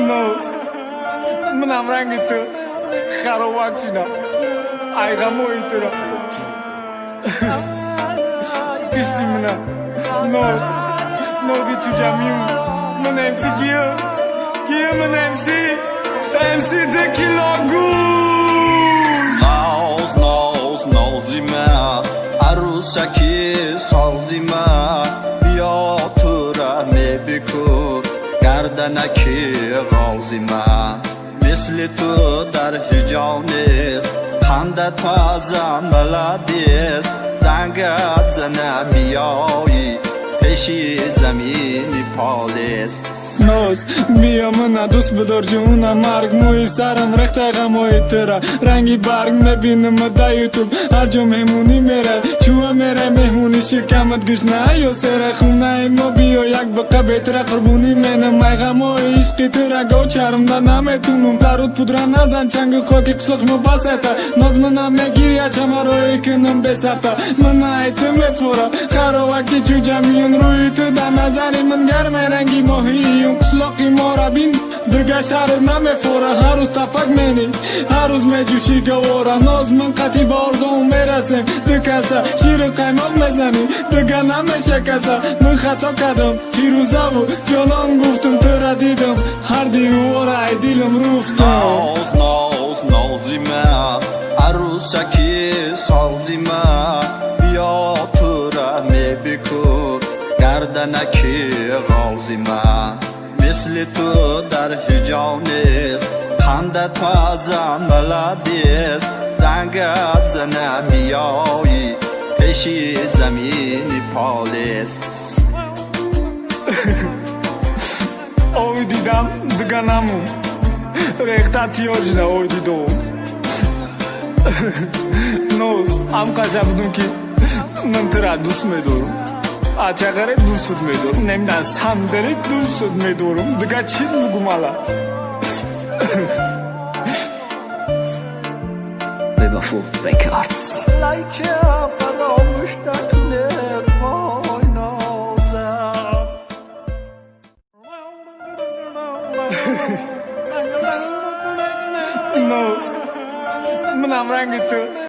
Noz منم رنگ تو خرابک شدم ایغم و ایترا کشتی منم نوزی تو جمعیم من امسی گیه من امسی دکیلا گوش نازی من عروسکی سازی من بیا تو رحمی بکن گردنکی غازی من مثل تو در هجا نیست خنده تو ازم بلدیست زنگت زنه میایی پیشی زمینی پالیست ناز بیا من دوست بدار جونم مرگ موی سرم رخته غمای تره رنگی برگ نبینم در یوتیوب هر جا مهمونی میره چوه میره مهمونی شکمت گشنه یا سر خونه ما بیا یک بقه بهتره قربونی منم مای غمای عشقی تره گو چرم ده نمیتونم درود پودره نزن چنگ خاکی قشلق ما بسته ناز منم میگیری چمه روی کنم بسرته من ایتو میفوره خراوکی چو جمعیون روی تو در نظری من گرمه رنگی ماهی قشلاقی ما را بین دیگه شهر نمیفوره هر روز تفک منی هر روز میجوشی گواره ناز من قطعی با آرزوم میرسیم دو کسه شیر قیمق میزنی دیگه نمیشه کسه من خطا کردم فیروزه و جانان گفتم تو را دیدم هر دیواره ای دیلم رفتم نازی من عروسکی سازی من بیا تو رحمی بکن گردنکی غازی من مثل تو در هجا نیست خنده تو ازم بلدیست زنگت زنه میایی پیشی زمینی پالیست اوی دیدم دیگه نمون ریخته تیاج نه اوی دیدم نوز هم قشب بودم که من تو را دوست میدارم چقدر دوستت میدارم نمیدن صندلی دوستت میدارم دیگه چی بگم الان ببافو ریکاردز لایک فراموش نکنید وای نازم نوز منم رنگ تو